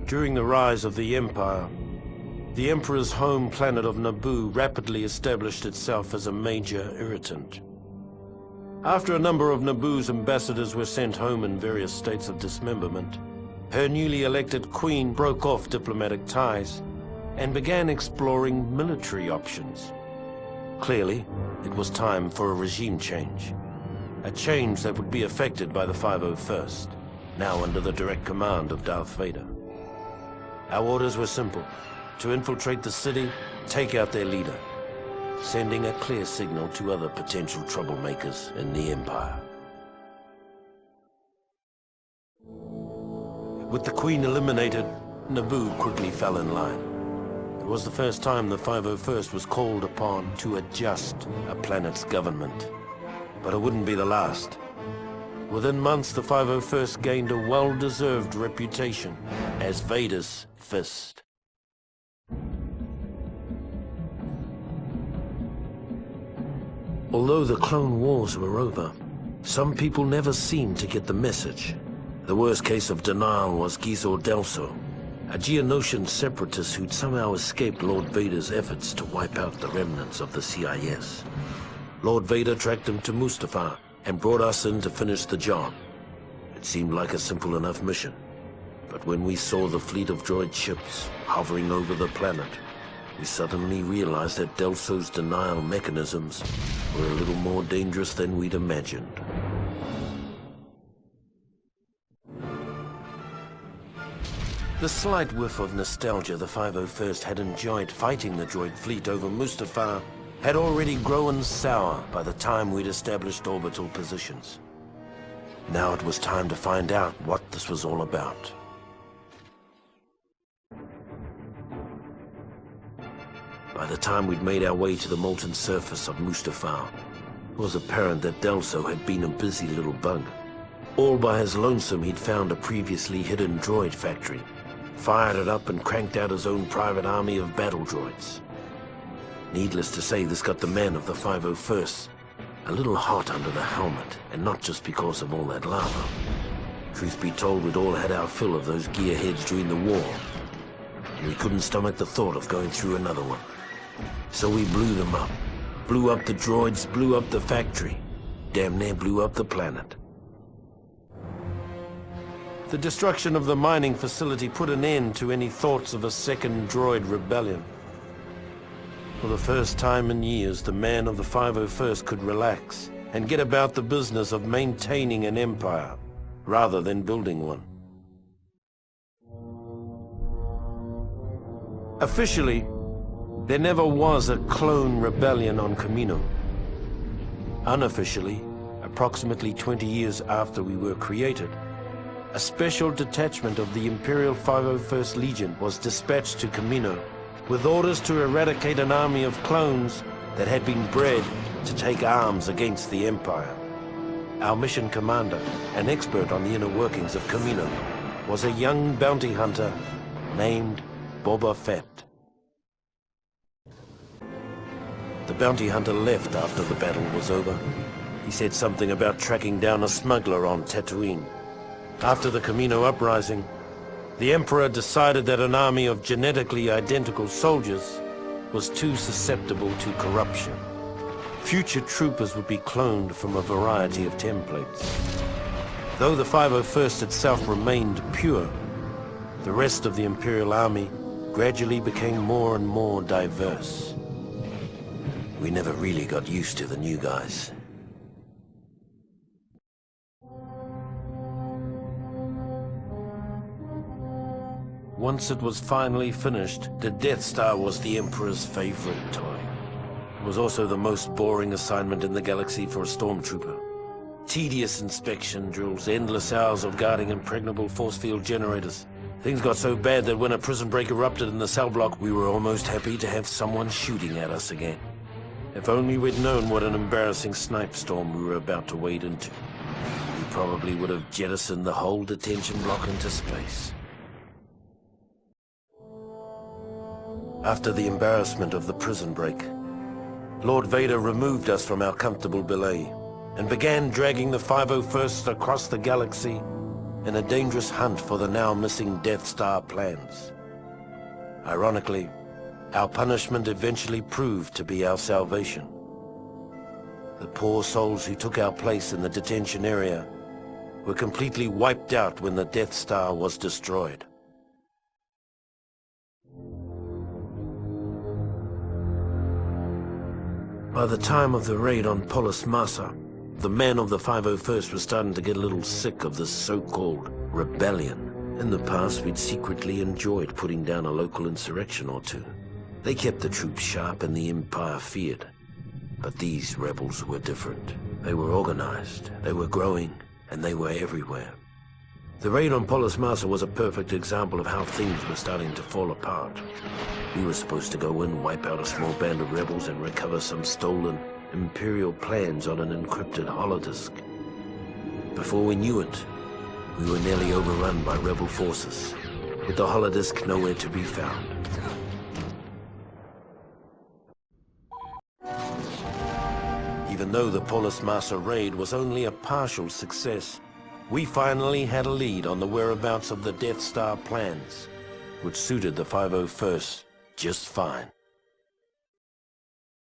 During the rise of the Empire, the Emperor's home planet of Naboo rapidly established itself as a major irritant. After a number of Naboo's ambassadors were sent home in various states of dismemberment, her newly elected queen broke off diplomatic ties and began exploring military options. Clearly, it was time for a regime change. A change that would be effected by the 501st, now under the direct command of Darth Vader. Our orders were simple: to infiltrate the city, take out their leader, sending a clear signal to other potential troublemakers in the Empire. With the Queen eliminated, Naboo quickly fell in line. It was the first time the 501st was called upon to adjust a planet's government. But it wouldn't be the last. Within months, the 501st gained a well-deserved reputation as Vader's fist. Although the Clone Wars were over, some people never seemed to get the message. The worst case of denial was Gizor Delso, a Geonosian separatist who'd somehow escaped Lord Vader's efforts to wipe out the remnants of the CIS. Lord Vader tracked him to Mustafar and brought us in to finish the job. It seemed like a simple enough mission, but when we saw the fleet of droid ships hovering over the planet, we suddenly realized that Delso's denial mechanisms were a little more dangerous than we'd imagined. The slight whiff of nostalgia the 501st had enjoyed fighting the droid fleet over Mustafar had already grown sour by the time we'd established orbital positions. Now it was time to find out what this was all about. By the time we'd made our way to the molten surface of Mustafar, it was apparent that Delso had been a busy little bug. All by his lonesome, he'd found a previously hidden droid factory, fired it up and cranked out his own private army of battle droids. Needless to say, this got the men of the 501st a little hot under the helmet, and not just because of all that lava. Truth be told, we'd all had our fill of those gearheads during the war, and we couldn't stomach the thought of going through another one. So we blew them up. Blew up the droids, blew up the factory. Damn near blew up the planet. The destruction of the mining facility put an end to any thoughts of a second droid rebellion. For the first time in years, the men of the 501st could relax and get about the business of maintaining an empire, rather than building one. Officially, there never was a clone rebellion on Kamino. Unofficially, approximately 20 years after we were created, a special detachment of the Imperial 501st Legion was dispatched to Kamino with orders to eradicate an army of clones that had been bred to take arms against the Empire. Our mission commander, an expert on the inner workings of Kamino, was a young bounty hunter named Boba Fett. The bounty hunter left after the battle was over. He said something about tracking down a smuggler on Tatooine. After the Kamino uprising, the Emperor decided that an army of genetically identical soldiers was too susceptible to corruption. Future troopers would be cloned from a variety of templates. Though the 501st itself remained pure, the rest of the Imperial Army gradually became more and more diverse. We never really got used to the new guys. Once it was finally finished, the Death Star was the Emperor's favorite toy. It was also the most boring assignment in the galaxy for a stormtrooper. Tedious inspection drills, endless hours of guarding impregnable force field generators. Things got so bad that when a prison break erupted in the cell block, we were almost happy to have someone shooting at us again. If only we'd known what an embarrassing snipe storm we were about to wade into. We probably would have jettisoned the whole detention block into space. After the embarrassment of the prison break, Lord Vader removed us from our comfortable belay and began dragging the 501st across the galaxy in a dangerous hunt for the now missing Death Star plans. Ironically, our punishment eventually proved to be our salvation. The poor souls who took our place in the detention area were completely wiped out when the Death Star was destroyed. By the time of the raid on Polis Massa, the men of the 501st were starting to get a little sick of this so-called rebellion. In the past, we'd secretly enjoyed putting down a local insurrection or two. They kept the troops sharp and the Empire feared. But these rebels were different. They were organized, they were growing, and they were everywhere. The raid on Polis Massa was a perfect example of how things were starting to fall apart. We were supposed to go in, wipe out a small band of rebels, and recover some stolen Imperial plans on an encrypted holodisk. Before we knew it, we were nearly overrun by rebel forces, with the holodisk nowhere to be found. Even though the Polis Massa raid was only a partial success, we finally had a lead on the whereabouts of the Death Star plans, which suited the 501st just fine.